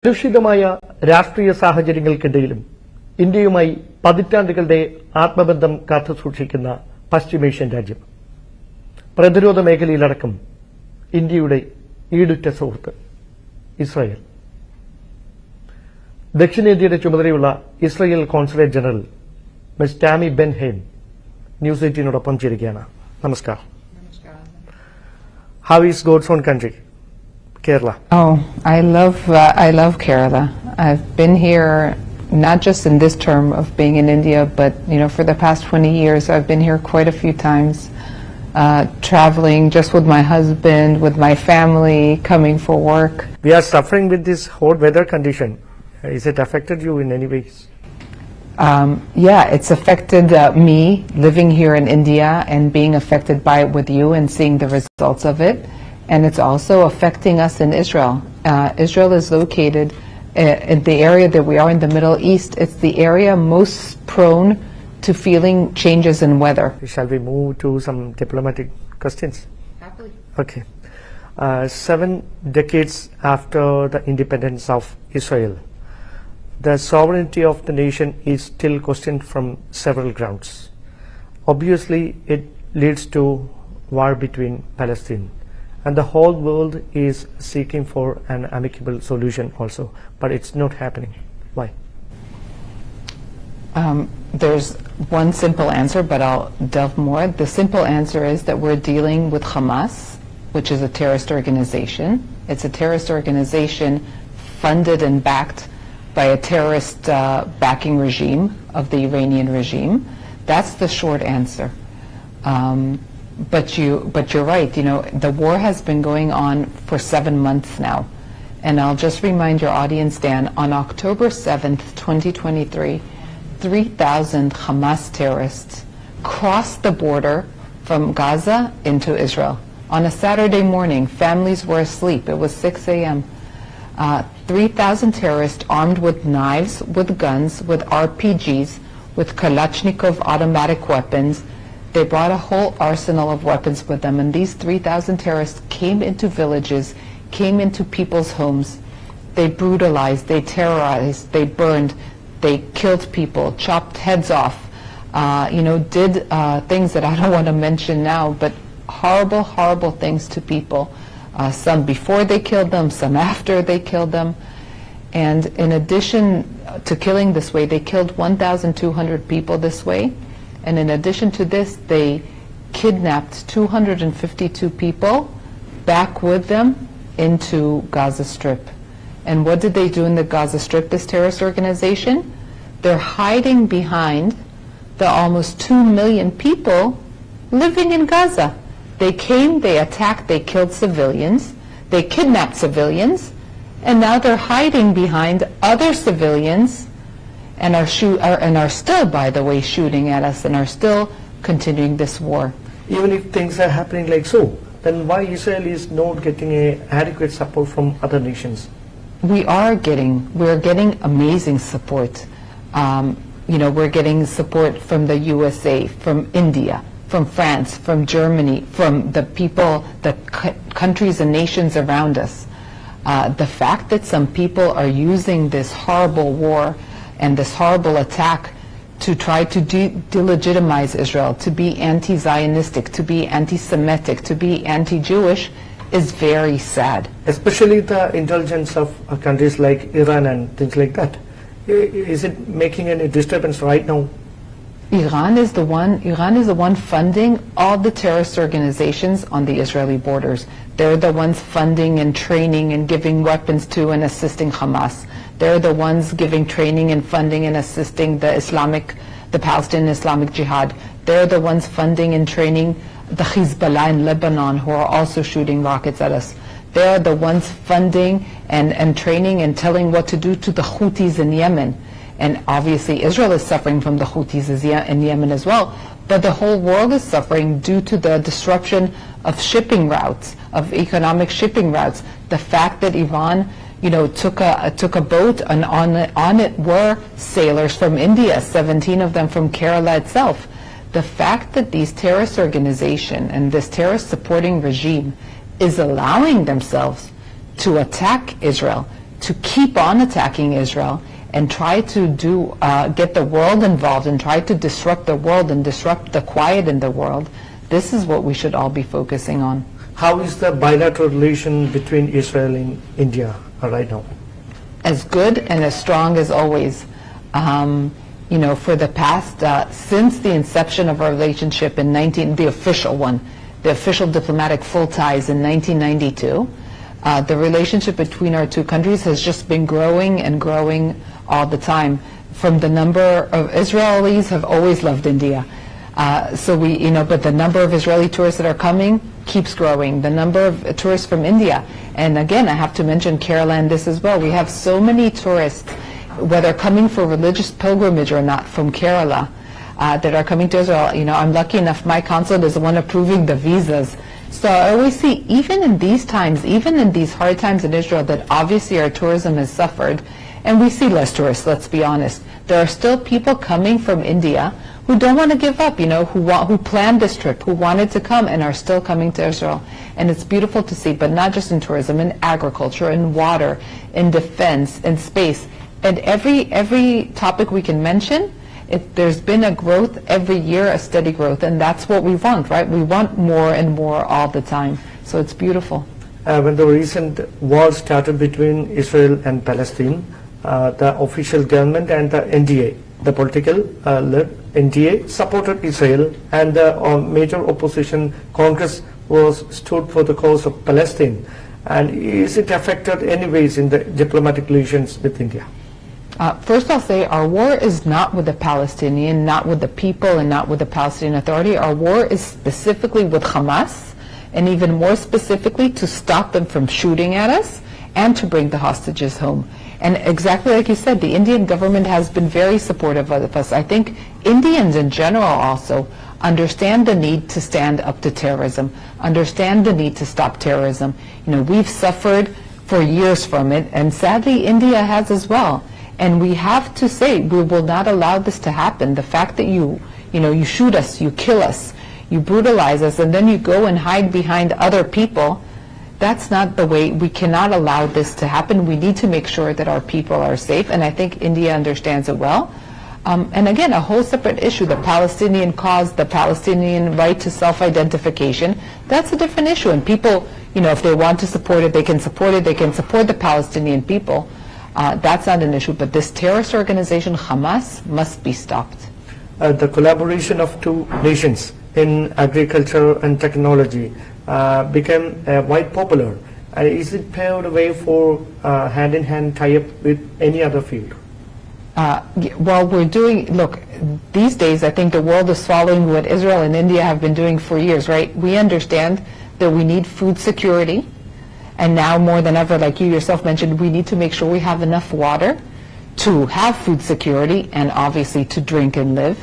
കലുഷിതമായ രാഷ്ട്രീയ സാഹചര്യങ്ങൾക്കിടയിലും ഇന്ത്യയുമായി പതിറ്റാണ്ടുകളുടെ ആത്മബന്ധം കാത്തുസൂക്ഷിക്കുന്ന പശ്ചിമേഷ്യൻ രാജ്യം, പ്രതിരോധ മേഖലയിലടക്കം ഇന്ത്യയുടെ ഈടുറ്റ സുഹൃത്ത് ഇസ്രായേൽ. ദക്ഷിണേന്ത്യയുടെ ചുമതലയുള്ള Israel consulate general Miss Tammy Ben Haim News 18നോടൊപ്പം ചേരുകയാണ്. നമസ്കാരം. How is God's own country, Kerala? Oh, I love Kerala. I've been here not just in this term of being in India, but for the past 20 years I've been here quite a few times, traveling just with my husband, with my family, coming for work. We are suffering with this hot weather condition. Is it affected you in any ways? Yeah, it's affected me living here in India and being affected by it with you and seeing the results of it. And it's also affecting us in Israel. Israel is located in the area that we are in the Middle East. It's the area most prone to feeling changes in weather. Shall we move to some diplomatic questions? Happily. Okay. 7 decades after the independence of Israel, the sovereignty of the nation is still questioned from several grounds. Obviously, it leads to war between Palestine, and the whole world is seeking for an amicable solution also, but it's not happening. Why? There's one simple answer, but I'll delve more. The simple answer is that we're dealing with Hamas, which is a terrorist organization. It's a terrorist organization funded and backed by a terrorist backing regime of the Iranian regime. That's the short answer. But you're right. The war has been going on for 7 months now, and I'll just remind your audience, Dan, on October 7th, 2023, 3,000 Hamas terrorists crossed the border from Gaza into Israel. On a Saturday morning, families were asleep. It was 6 a.m. 3,000 terrorists armed with knives, with guns, with RPGs, with Kalashnikov automatic weapons. They brought a whole arsenal of weapons with them, and these 3,000 terrorists came into villages, came into people's homes. They brutalized, they terrorized, they burned, they killed people, chopped heads off, did things that I don't want to mention now, but horrible, horrible things to people. Some before they killed them, some after they killed them. And in addition to killing this way, they killed 1,200 people this way. And in addition to this, they kidnapped 252 people back with them into Gaza Strip. And what did they do in the Gaza Strip, this terrorist organization? They're hiding behind the almost 2 million people living in Gaza. They came, they attacked, they killed civilians, they kidnapped civilians, and now they're hiding behind other civilians and are still, by the way, shooting at us and are still continuing this war. Even if things are happening like so, then why Israel is not getting adequate support from other nations? We're getting amazing support. We're getting support from the USA, from India, from France, from Germany, from the people, the countries and nations around us. The fact that some people are using this horrible war and this horrible attack to try to delegitimize Israel, to be anti-Zionistic, to be anti-Semitic, to be anti-Jewish, is very sad. Especially the intelligence of countries like Iran and things like that. Is it making any disturbance right now? Iran is the one funding all the terrorist organizations on the Israeli borders. They're the ones funding and training and giving weapons to and assisting Hamas. They're the ones giving training and funding and assisting the Palestinian Islamic Jihad. They're the ones funding and training the Hezbollah in Lebanon, who are also shooting rockets at us. They're the ones funding and training and telling what to do to the Houthis in Yemen. And obviously Israel is suffering from the Houthis in Yemen as well. But the whole world is suffering due to the disruption of shipping routes, of economic shipping routes. The fact that Iran, took a boat and on it were sailors from India, 17 of them from Kerala itself. The fact that these terrorist organization and this terrorist supporting regime is allowing themselves to attack Israel, to keep on attacking Israel and try to get the world involved and try to disrupt the world and disrupt the quiet in the world, this is what we should all be focusing on. How is the bilateral relation between Israel and India right now? As good and as strong as always. For the past, since the inception of our relationship in the official diplomatic full ties in 1992, the relationship between our two countries has just been growing and growing all the time. From the number of Israelis have always loved India. But the number of Israeli tourists that are coming keeps growing. The number of tourists from India, and again, I have to mention Kerala and this as well. We have so many tourists, whether coming for religious pilgrimage or not, from Kerala, that are coming to Israel. I'm lucky enough, my consul is the one approving the visas. So I always see, even in these times, even in these hard times in Israel, that obviously our tourism has suffered, and we see less tourists, let's be honest. There are still people coming from India who don't want to give up, who planned this trip, who wanted to come and are still coming to Israel. And it's beautiful to see, but not just in tourism, in agriculture, in water, in defense, in space. And every topic we can mention, there's been a growth every year, a steady growth, and that's what we want, right? We want more and more all the time. So it's beautiful. When the recent war started between Israel and Palestine, the official government and the NDA, the political NDA, supported Israel, and the major opposition Congress stood for the cause of Palestine. And is it affected anyways in the diplomatic relations with India? First, I'll say our war is not with the Palestinian, not with the people, and not with the Palestinian Authority. Our war is specifically with Hamas, and even more specifically to stop them from shooting at us and to bring the hostages home. And exactly like you said, the Indian government has been very supportive of us. I think Indians in general also understand the need to stand up to terrorism, understand the need to stop terrorism. We've suffered for years from it, and sadly India has as well. And we have to say, we will not allow this to happen. The fact that you shoot us, you kill us, you brutalize us, and then you go and hide behind other people, that's not the way. We cannot allow this to happen. We need to make sure that our people are safe, and I think India understands it well. And again, a whole separate issue, the Palestinian cause, the Palestinian right to self-identification, that's a different issue. And people, if they want to support it, they can support it. They can support the Palestinian people. That's not an issue. But this terrorist organization, Hamas, must be stopped. The collaboration of two nations in agriculture and technology became quite popular. Is it paved the way for hand-in-hand tie-up with any other field? Look, these days I think the world is following what Israel and India have been doing for years, right? We understand that we need food security, and now more than ever, like you yourself mentioned, we need to make sure we have enough water to have food security and obviously to drink and live.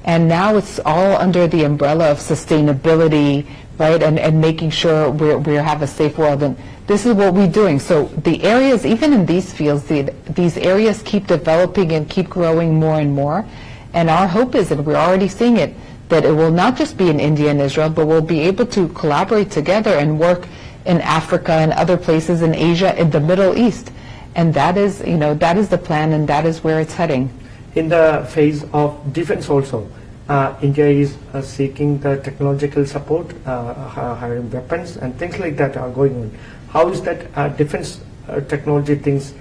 And now it's all under the umbrella of sustainability, right, and making sure we have a safe world. And this is what we're doing. So the areas, even in these fields, these areas keep developing and keep growing more and more. And our hope is, and we're already seeing it, that it will not just be in India and Israel, but we'll be able to collaborate together and work in Africa and other places in Asia, in the Middle East. And that is the plan, and that is where it's heading. In the phase of defense also, India is seeking the technological support, hiring weapons and things like that are going on. How is that defense technology things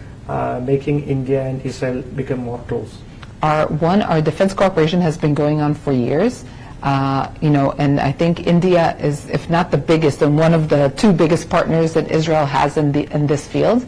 making India and Israel become more close? Our defense cooperation has been going on for years. And I think India is, if not the biggest, and one of the two biggest partners that Israel has in this field.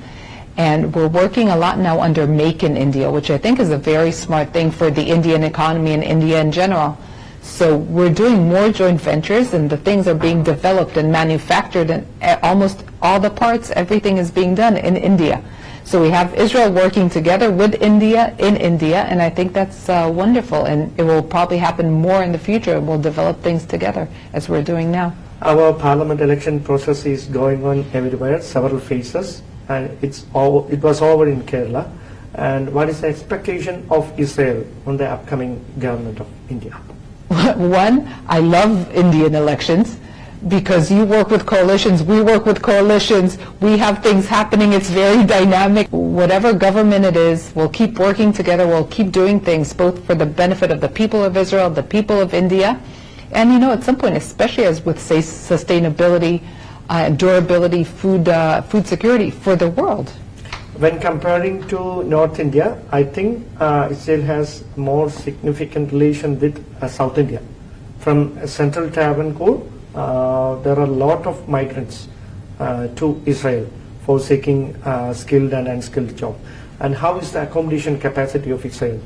And we're working a lot now under Make in India, which I think is a very smart thing for the Indian economy and India in general. So we're doing more joint ventures, and the things are being developed and manufactured, and almost all the parts, everything is being done in India. So we have Israel working together with India in India, and I think that's wonderful, and it will probably happen more in the future. We'll develop things together as we're doing now. Our parliament election process is going on everywhere, several phases, and it was over in Kerala. And what is the expectation of Israel on the upcoming government of India? One, I love Indian elections, because you work with coalitions, we work with coalitions, we have things happening, it's very dynamic. Whatever government it is, we'll keep working together, we'll keep doing things both for the benefit of the people of Israel, the people of India, and at some point, especially as with, say, sustainability, durability, food security for the world. When comparing to North India, I think Israel has more significant relation with South India. From central Travancore, there are a lot of migrants to Israel for seeking skilled and unskilled jobs. And how is the accommodation capacity of Israel?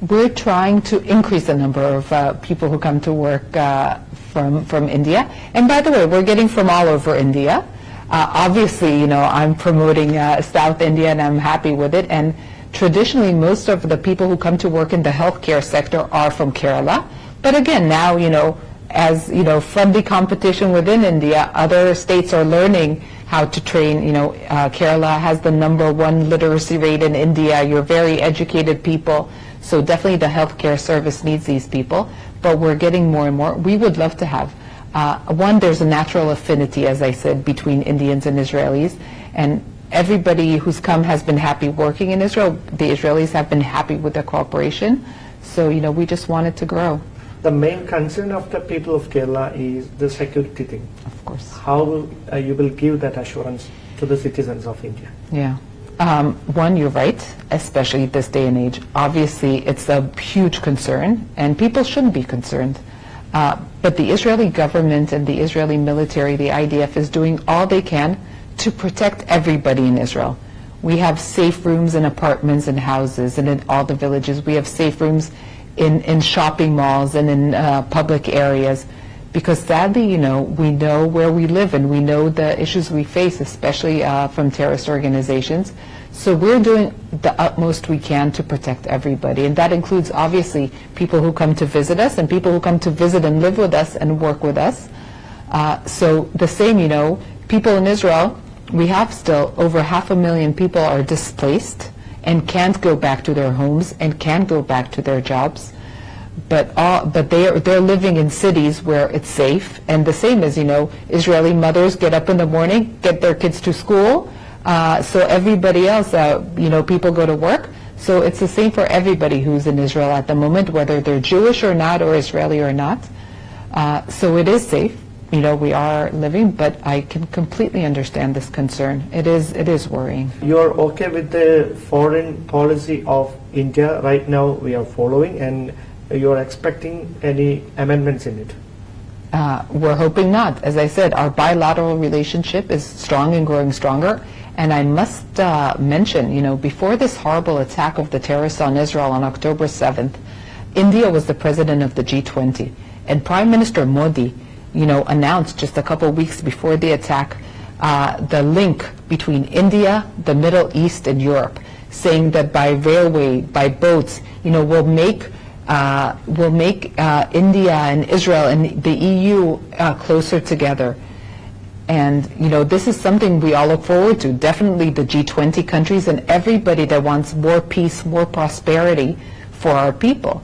We're trying to increase the number of people who come to work from India. And by the way, we're getting from all over India. Obviously, I'm promoting South India and I'm happy with it. And traditionally, most of the people who come to work in the healthcare sector are from Kerala. But again, now, as friendly competition within India, other states are learning how to train. Kerala has the #1 literacy rate in India. You're very educated people. So definitely the healthcare service needs these people. But we're getting more and more. We would love to have. One, there's a natural affinity, as I said, between Indians and Israelis. And everybody who's come has been happy working in Israel. The Israelis have been happy with their cooperation. So, we just want it to grow. The main concern of the people of Kerala is the security thing. Of course. How you will give that assurance to the citizens of India? Yeah. One, you're right, especially this day and age. Obviously, it's a huge concern, and people shouldn't be concerned. But the Israeli government and the Israeli military, the IDF, is doing all they can to protect everybody in Israel. We have safe rooms in apartments and houses and in all the villages. We have safe rooms in shopping malls and in public areas, because sadly, we know where we live and we know the issues we face, especially from terrorist organizations. So we're doing the utmost we can to protect everybody, and that includes obviously people who come to visit us and people who come to visit and live with us and work with us. So the same, people in Israel, we have still over 500,000 people are displaced and can't go back to their homes and can't go back to their jobs. But they're living in cities where it's safe. And the same as, Israeli mothers get up in the morning, get their kids to school. So everybody else, people go to work. So it's the same for everybody who's in Israel at the moment, whether they're Jewish or not, or Israeli or not. So it is safe. We are living, but I can completely understand this concern. It is worrying. You're okay with the foreign policy of India right now we are following, and you're expecting any amendments in it? We're hoping not. As I said, our bilateral relationship is strong and growing stronger. And I must mention, before this horrible attack of the terrorists on Israel on October 7th, India was the president of the G20. And Prime Minister Modi, announced just a couple weeks before the attack the link between India, the Middle East, and Europe, saying that by railway, by boats, we'll make India and Israel and the EU closer together. And, this is something we all look forward to. Definitely the G20 countries and everybody that wants more peace, more prosperity for our people.